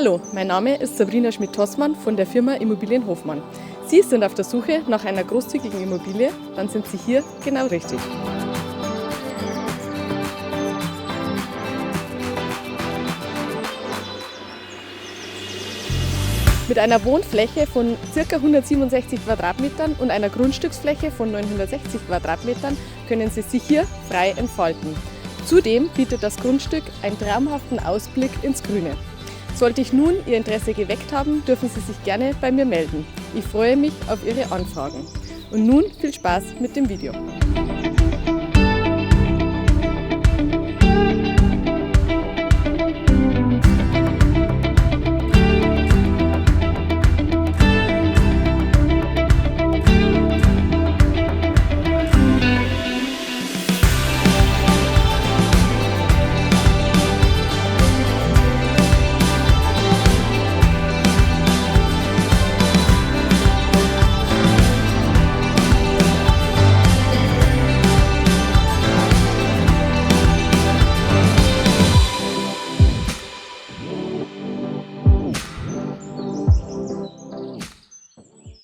Hallo, mein Name ist Sabrina Schmidt-Tossmann von der Firma Immobilien Hofmann. Sie sind auf der Suche nach einer großzügigen Immobilie? Dann sind Sie hier genau richtig. Mit einer Wohnfläche von ca. 167 Quadratmetern und einer Grundstücksfläche von 960 Quadratmetern können Sie sich hier frei entfalten. Zudem bietet das Grundstück einen traumhaften Ausblick ins Grüne. Sollte ich nun Ihr Interesse geweckt haben, dürfen Sie sich gerne bei mir melden. Ich freue mich auf Ihre Anfragen. Und nun viel Spaß mit dem Video.